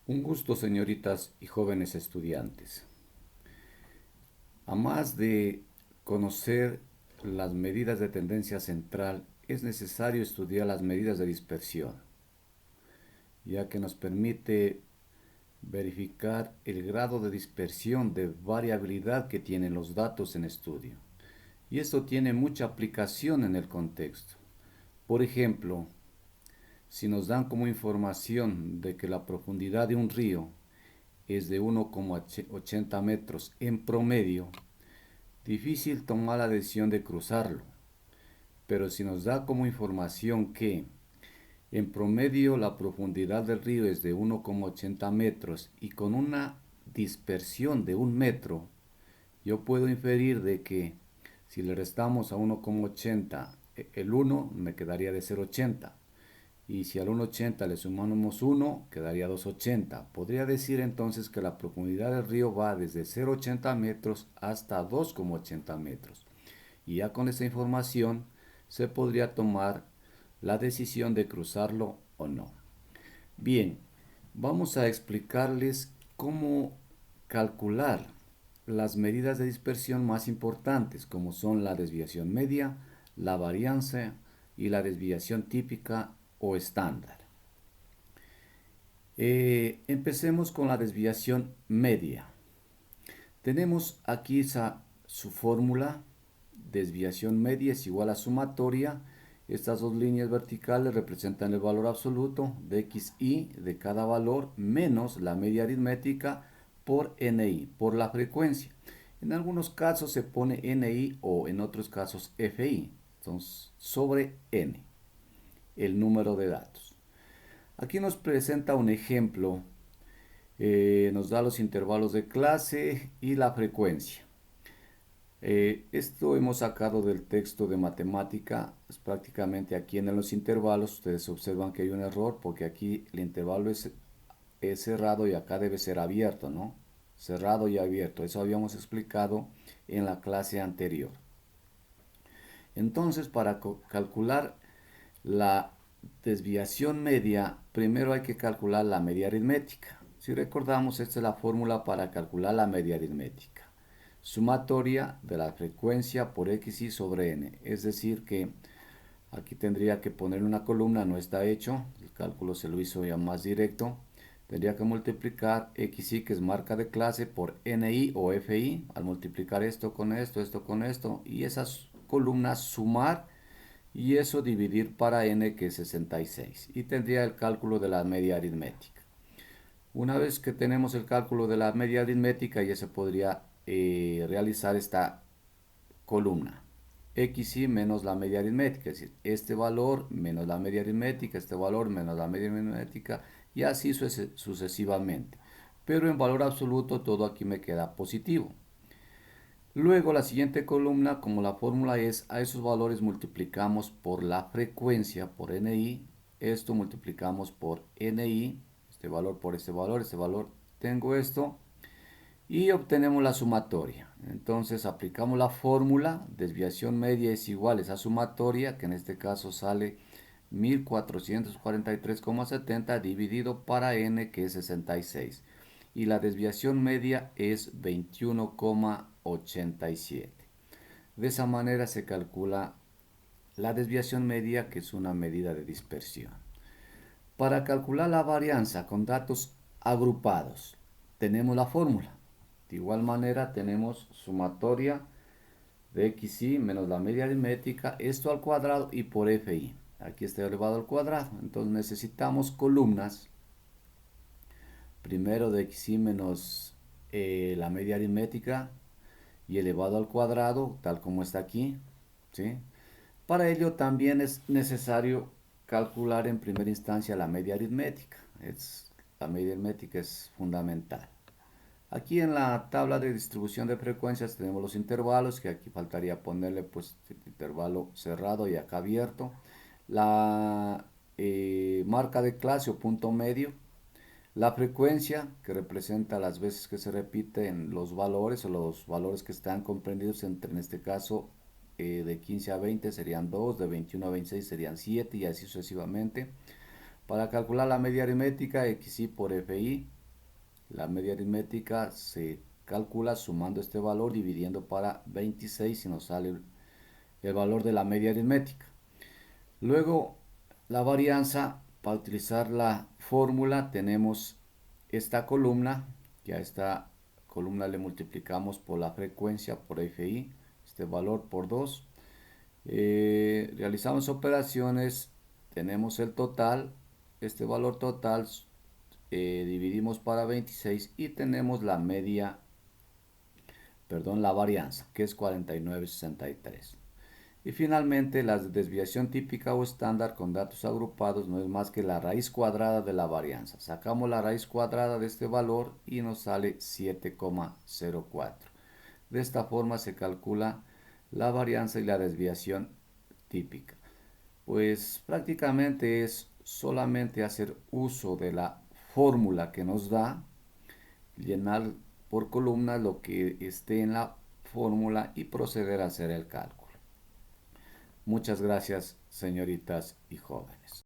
Un gusto, señoritas y jóvenes estudiantes. A más de conocer las medidas de tendencia central, es necesario estudiar las medidas de dispersión, ya que nos permite verificar el grado de dispersión de variabilidad que tienen los datos en estudio. Y esto tiene mucha aplicación en el contexto. Por ejemplo, si nos dan como información de que la profundidad de un río es de 1,80 metros en promedio, difícil tomar la decisión de cruzarlo. Pero si nos da como información que en promedio la profundidad del río es de 1,80 metros y con una dispersión de 1 metro, yo puedo inferir de que si le restamos a 1,80 el 1 me quedaría de 0,80. Y si al 1,80 le sumamos 1, quedaría 2,80. Podría decir entonces que la profundidad del río va desde 0,80 metros hasta 2,80 metros. Y ya con esta información se podría tomar la decisión de cruzarlo o no. Bien, vamos a explicarles cómo calcular las medidas de dispersión más importantes, como son la desviación media, la varianza y la desviación típica o estándar. Empecemos con la desviación media. Tenemos aquí su fórmula. Desviación media es igual a sumatoria. Estas dos líneas verticales representan el valor absoluto de xi de cada valor menos la media aritmética por ni, por la frecuencia. En algunos casos se pone ni o en otros casos fi. Entonces, sobre n, el número de datos. Aquí nos presenta un ejemplo, nos da los intervalos de clase y la frecuencia. Esto hemos sacado del texto de matemática, pues prácticamente aquí en los intervalos ustedes observan que hay un error porque aquí el intervalo es cerrado y acá debe ser abierto, ¿no? Cerrado y abierto, eso habíamos explicado en la clase anterior. Entonces, para calcular la desviación media, primero hay que calcular la media aritmética. Si recordamos, esta es la fórmula para calcular la media aritmética. Sumatoria de la frecuencia por xi sobre n. Es decir que aquí tendría que poner una columna, no está hecho. El cálculo se lo hizo ya más directo. Tendría que multiplicar xi, que es marca de clase, por ni o fi. Al multiplicar esto con esto, y esas columnas sumar y eso dividir para n, que es 66. Y tendría el cálculo de la media aritmética. Una vez que tenemos el cálculo de la media aritmética, ya se podría realizar esta columna. xi menos la media aritmética, es decir, este valor menos la media aritmética, este valor menos la media aritmética, y así sucesivamente. Pero en valor absoluto todo aquí me queda positivo. Luego la siguiente columna, como la fórmula es a esos valores multiplicamos por la frecuencia, por ni, esto multiplicamos por ni, este valor por este valor, tengo esto, y obtenemos la sumatoria. Entonces aplicamos la fórmula, desviación media es igual a esa sumatoria, que en este caso sale 1443,70 dividido para n, que es 66. Y la desviación media es 21,87. De esa manera se calcula la desviación media, que es una medida de dispersión. Para calcular la varianza con datos agrupados, tenemos la fórmula. De igual manera tenemos sumatoria de xi menos la media aritmética, esto al cuadrado y por fi. Aquí está elevado al cuadrado. Entonces necesitamos columnas. Primero de xi menos la media aritmética y elevado al cuadrado, tal como está aquí, ¿sí? Para ello también es necesario calcular en primera instancia la media aritmética. La media aritmética es fundamental. Aquí en la tabla de distribución de frecuencias tenemos los intervalos, que aquí faltaría ponerle pues intervalo cerrado y acá abierto. La marca de clase o punto medio. La frecuencia, que representa las veces que se repiten los valores o los valores que están comprendidos entre, en este caso, de 15 a 20 serían 2, de 21 a 26 serían 7 y así sucesivamente. Para calcular la media aritmética, xi por fi, La media aritmética se calcula sumando este valor, dividiendo para 26 y nos sale el valor de la media aritmética. Luego, la varianza, para utilizar la fórmula, tenemos esta columna, que a esta columna le multiplicamos por la frecuencia, por FI, este valor por 2. Realizamos operaciones, tenemos el total, este valor total, dividimos para 26 y tenemos la media, perdón, la varianza, que es 49,63. Y finalmente, la desviación típica o estándar con datos agrupados no es más que la raíz cuadrada de la varianza. Sacamos la raíz cuadrada de este valor y nos sale 7,04. De esta forma se calcula la varianza y la desviación típica. Pues prácticamente es solamente hacer uso de la fórmula que nos da, llenar por columna lo que esté en la fórmula y proceder a hacer el cálculo. Muchas gracias, señoritas y jóvenes.